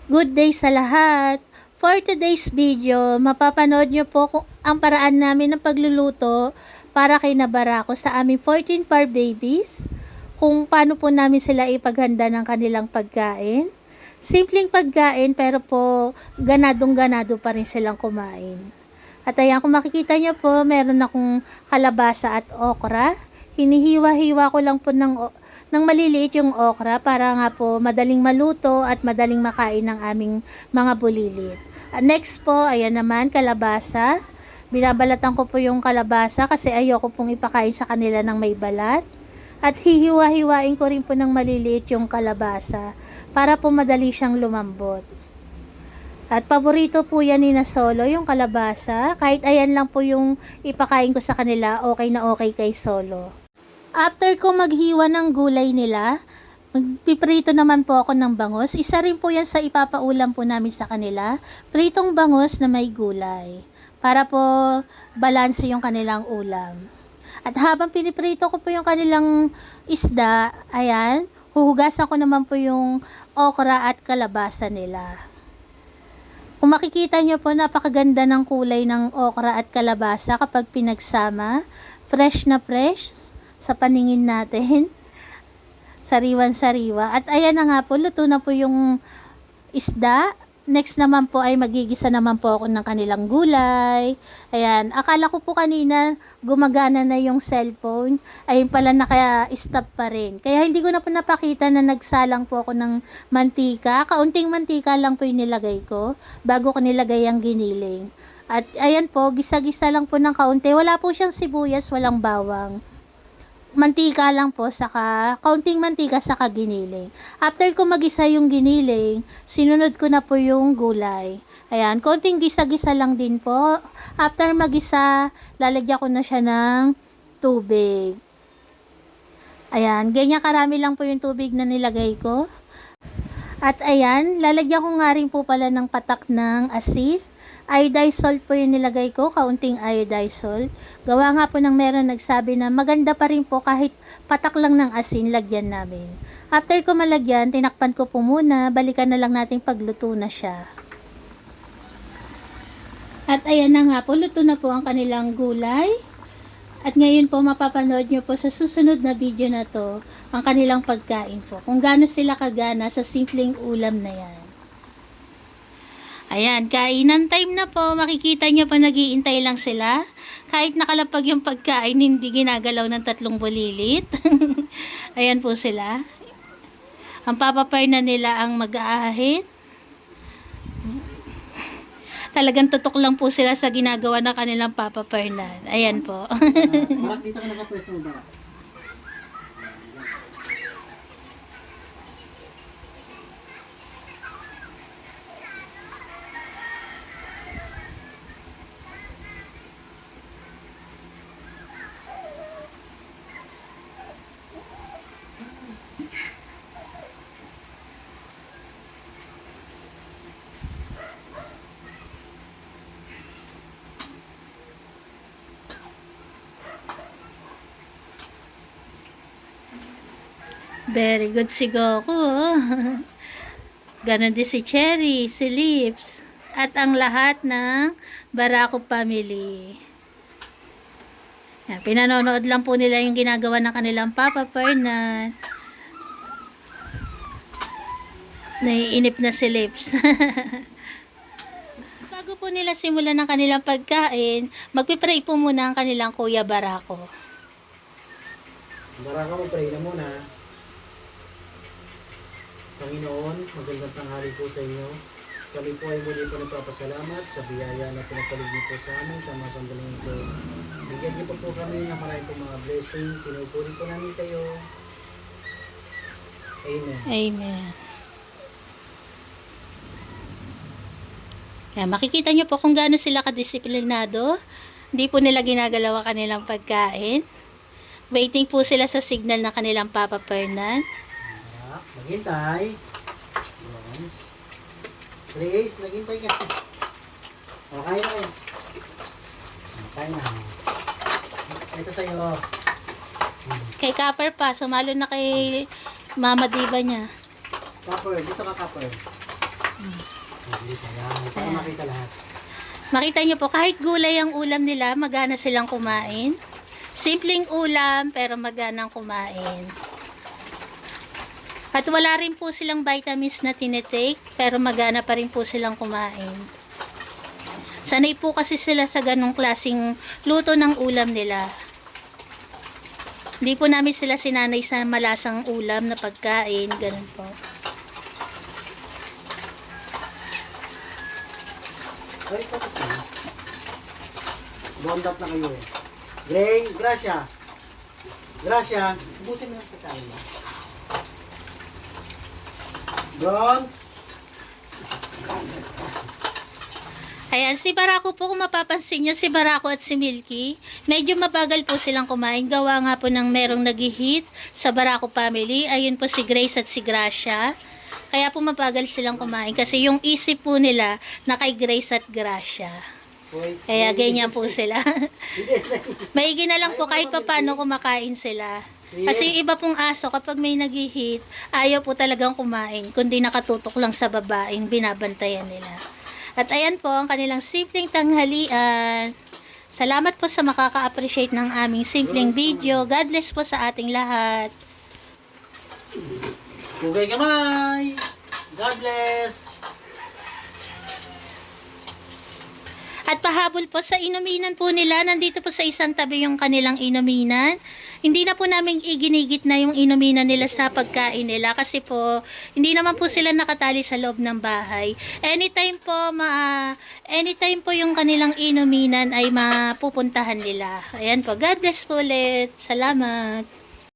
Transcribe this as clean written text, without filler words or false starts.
Good day sa lahat! For today's video, mapapanood nyo po kung ang paraan namin ng pagluluto para kay Nabarako sa aming 14 fur babies. Kung paano po namin sila ipaghanda ng kanilang pagkain. Simpleng pagkain pero po ganadong-ganado pa rin silang kumain. At ayan, kung makikita nyo po, meron akong kalabasa at okra. Hinihiwa-hiwa ko lang po ng maliliit yung okra para nga po madaling maluto at madaling makain ng aming mga bulilit. Next po, ayan naman, kalabasa. Binabalatan ko po yung kalabasa kasi ayoko pong ipakain sa kanila ng may balat. At hihiwa-hiwain ko rin po ng maliliit yung kalabasa para po madali siyang lumambot. At paborito po yan ni na Solo, yung kalabasa. Kahit ayan lang po yung ipakain ko sa kanila, okay na okay kay Solo. After ko maghiwa ng gulay nila, magpiprito naman po ako ng bangus. Isa rin po yan sa ipapaulam po namin sa kanila. Pritong bangus na may gulay. Para po balanse yung kanilang ulam. At habang piniprito ko po yung kanilang isda, ayan, huhugasan ko naman po yung okra at kalabasa nila. Kung makikita nyo po, napakaganda ng kulay ng okra at kalabasa kapag pinagsama. Fresh na fresh sa paningin natin. Sariwan-sariwa. At ayan na nga po, luto na po yung isda. Next naman po ay magigisa naman po ako ng kanilang gulay. Ayan, akala ko po kanina gumagana na yung cellphone. Ayun pala naka-stop pa rin. Kaya hindi ko na po napakita na nagsalang po ako ng mantika. Kaunting mantika lang po yung nilagay ko bago ko nilagay ang giniling. At ayan po, gisa-gisa lang po ng kaunti. Wala po siyang sibuyas, walang bawang. Mantika lang po, saka kaunting mantika saka giniling. After ko magisa yung giniling, sinunod ko na po yung gulay. Ayan, kaunting gisa-gisa lang din po. After magisa, lalagyan ko na siya ng tubig. Ayan, ganyan karami lang po yung tubig na nilagay ko. At ayan, lalagyan ko nga rin po pala ng patak ng asin. Iodized salt po yung nilagay ko, kaunting iodized salt. Gawa nga po ng meron nagsabi na maganda pa rin po kahit patak lang ng asin, lagyan namin. After ko malagyan, tinakpan ko po muna, balikan na lang natin pagluto na siya. At ayan na nga po, luto na po ang kanilang gulay. At ngayon po mapapanood nyo po sa susunod na video na to, ang kanilang pagkain po. Kung gaano sila kagana sa simpleng ulam na yan. Ayan, kainan time na po. Makikita nyo pa nag-iintay lang sila. Kahit nakalapag yung pagkain, hindi ginagalaw ng 3 bulilit. Ayan po sila. Ang papapay na nila ang mag-aahit. Talagang tutok lang po sila sa ginagawa ng kanilang papapernan. Ayan po. Barak, dito ka nakapwesto mo, Barak. Very good si Goku. Ganon din si Cherry, si Lips, at ang lahat ng Barako family. Yan, pinanonood lang po nila yung ginagawa ng kanilang Papa Fernan. Naiinip na si Lips. Bago po nila simulan ng kanilang pagkain, magpipray po muna ang kanilang Kuya Barako. Barak, mag-pray na muna. Panginoon, magandang tanghali po sa inyo. Kami po ay muli po nagpapasalamat sa biyaya na pinagpalig niyo po sa amin sa mga sandaling ito. Bigyan niyo po kami ng marami po mga blessing. Pinupuri po namin kayo. Amen. Amen. Kaya makikita nyo po kung gaano sila kadisiplinado. Hindi po nila ginagalaw ang kanilang pagkain. Waiting po sila sa signal ng kanilang Papa Fernan. Maghintay. Yes. Please, maghintay ka. Okay na kayo. Okay na. Ito sa'yo. Kay Copper pa, sumalo na kay Mama Diva niya. Copper, dito ka, Copper. Hindi pa yan. Para makita lahat. Makita nyo po, kahit gulay ang ulam nila, magana silang kumain. Simpleng ulam, pero maganang kumain. At wala rin po silang vitamins na tinitake, pero magana pa rin po silang kumain. Sanay po kasi sila sa ganong klaseng luto ng ulam nila. Hindi po namin sila sinanay sa malasang ulam na pagkain, ganun po. Ay, tapos na. Bond up na kayo eh. Gray, Gracia. Gracia, ubusin mo yung pagkain mo. Bronze. Ayan, si Barako po, kung mapapansin nyo, si Barako at si Milky, medyo mabagal po silang kumain. Gawa nga po ng merong nag-hit sa Barako family. Ayun po si Grace at si Gracia. Kaya po mabagal silang kumain kasi yung isip po nila na kay Grace at Gracia. Hoy, Kaya ganyan po sila. Maigi na lang po kahit paano kumakain sila. Kasi yung iba pong aso, kapag may nag-hit, ayaw po talagang kumain, kundi nakatutok lang sa babaeng binabantayan nila. At ayan po ang kanilang simpleng tanghalian. Salamat po sa makaka-appreciate ng aming simpleng video. God bless po sa ating lahat. Pugay kamay. God bless. At pahabol po sa inuminan po nila, nandito po sa isang tabi yung kanilang inuminan. Hindi na po namin iginigit na yung inuminan nila sa pagkain nila kasi po hindi naman po sila nakatali sa loob ng bahay. Anytime po yung kanilang inuminan ay mapupuntahan nila. Ayan po. God bless po ulit. Salamat.